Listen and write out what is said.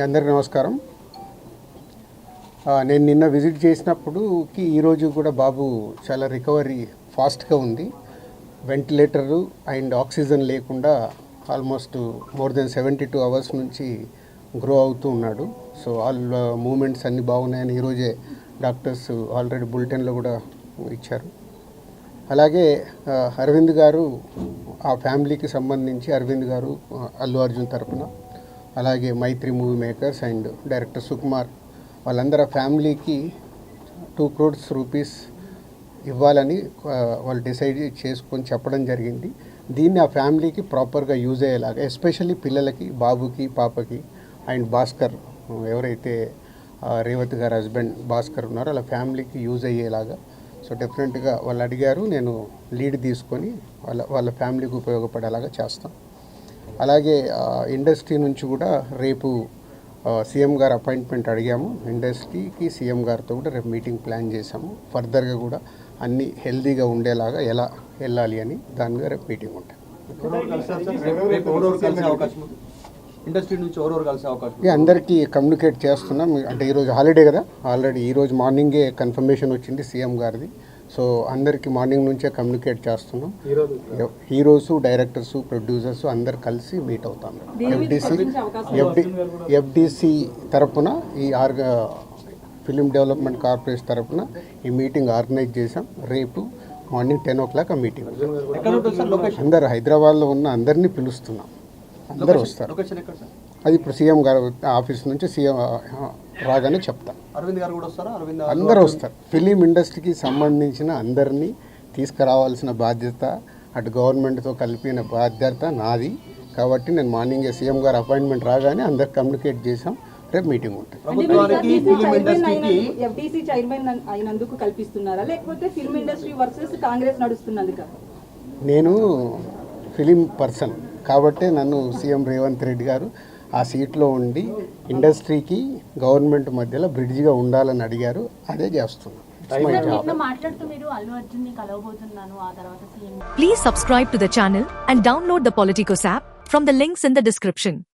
అందరికీ నమస్కారం. నేను నిన్న విజిట్ చేసినప్పుడు ఈరోజు కూడా బాబు చాలా రికవరీ ఫాస్ట్గా ఉంది. వెంటిలేటరు అండ్ ఆక్సిజన్ లేకుండా ఆల్మోస్ట్ మోర్ దెన్ 72 అవర్స్ నుంచి గ్రో అవుతూ ఉన్నాడు. సో ఆల్ మూమెంట్స్ అన్నీ బాగున్నాయని ఈరోజే డాక్టర్స్ ఆల్రెడీ బులెటిన్లో కూడా ఇచ్చారు. అలాగే అరవింద్ గారు ఆ ఫ్యామిలీకి సంబంధించి అరవింద్ గారు అల్లు అర్జున్ తరపున, అలాగే Mythri movie makers and director Sukumar వాళ్ళందరూ ఫ్యామిలీకి 2 crores రూపీస్ ఇవ్వాలని వాళ్ళు డిసైడ్ చేసుకొని చెప్పడం జరిగింది. దీన్ని ఆ ఫ్యామిలీకి ప్రాపర్గా యూజ్ అయ్యేలాగా, ఎస్పెషల్లీ పిల్లలకి, బాబుకి, పాపకి అండ్ భాస్కర్ ఎవరైతే రేవతి గారు హస్బెండ్ భాస్కర్ ఉన్నారో వాళ్ళ ఫ్యామిలీకి యూజ్ అయ్యేలాగా. సో డెఫినెట్గా వాళ్ళు అడిగారు, నేను లీడ్ తీసుకొని వాళ్ళ ఫ్యామిలీకి ఉపయోగపడేలాగా చేస్తాం. అలాగే ఇండస్ట్రీ నుంచి కూడా రేపు సీఎం గారు అపాయింట్మెంట్ అడిగాము. ఇండస్ట్రీకి సీఎం గారితో కూడా రేపు మీటింగ్ ప్లాన్ చేసాము. ఫర్దర్గా కూడా అన్నీ హెల్తీగా ఉండేలాగా ఎలా వెళ్ళాలి అని దాని మీద రేపు మీటింగ్ ఉంటుంది. ఇండస్ట్రీ నుంచి ఎవరెవరు కలిసే అవకాశం? అందరికీ కమ్యూనికేట్ చేస్తున్నాం. అంటే ఈరోజు హాలిడే కదా, ఆల్రెడీ ఈరోజు మార్నింగే కన్ఫర్మేషన్ వచ్చింది సీఎం గారిది. సో అందరికీ మార్నింగ్ నుంచే కమ్యూనికేట్ చేస్తున్నాం. హీరోస్, డైరెక్టర్స్, ప్రొడ్యూసర్స్ అందరు కలిసి మీట్ అవుతాం. ఎఫ్డిసి తరపున ఈ ఫిలిం డెవలప్మెంట్ కార్పొరేషన్ తరపున ఈ మీటింగ్ ఆర్గనైజ్ చేసాం. రేపు మార్నింగ్ 10 o'clock ఆ మీటింగ్. అందరు హైదరాబాద్లో ఉన్న అందరినీ పిలుస్తున్నాం, అందరూ వస్తారు. అది ఇప్పుడు సీఎం గారు ఆఫీస్ నుంచి సీఎం రాగానే చెప్తాం. అరవింద్ గారు కూడా వస్తారా? అందరూ వస్తారు. ఫిలిం ఇండస్ట్రీకి సంబంధించిన అందరినీ తీసుకురావాల్సిన బాధ్యత, అటు గవర్నమెంట్తో కలిపిన బాధ్యత నాది. కాబట్టి నేను మార్నింగే సీఎం గారు అపాయింట్మెంట్ రాగానే అందరికి కమ్యూనికేట్ చేసాం. రేపు మీటింగ్ ఉంటుంది. ఎఫ్డీసీ చైర్మన్ అయినందుకు కల్పిస్తున్నారా, లేకపోతే ఫిల్మ్ ఇండస్ట్రీ వర్సెస్ కాంగ్రెస్ నడుస్తున్నందుక? నేను ఫిలిం పర్సన్ కాబట్టి నన్ను సీఎం రేవంత్ రెడ్డి గారు ఆ సీట్లో ఉండి ఇండస్ట్రీకి గవర్నమెంట్ మధ్యలో బ్రిడ్జిగా ఉండాలని అడిగారు. అదే చేస్తున్నాను. Please subscribe to the channel and download the Politicos app from the links in the description.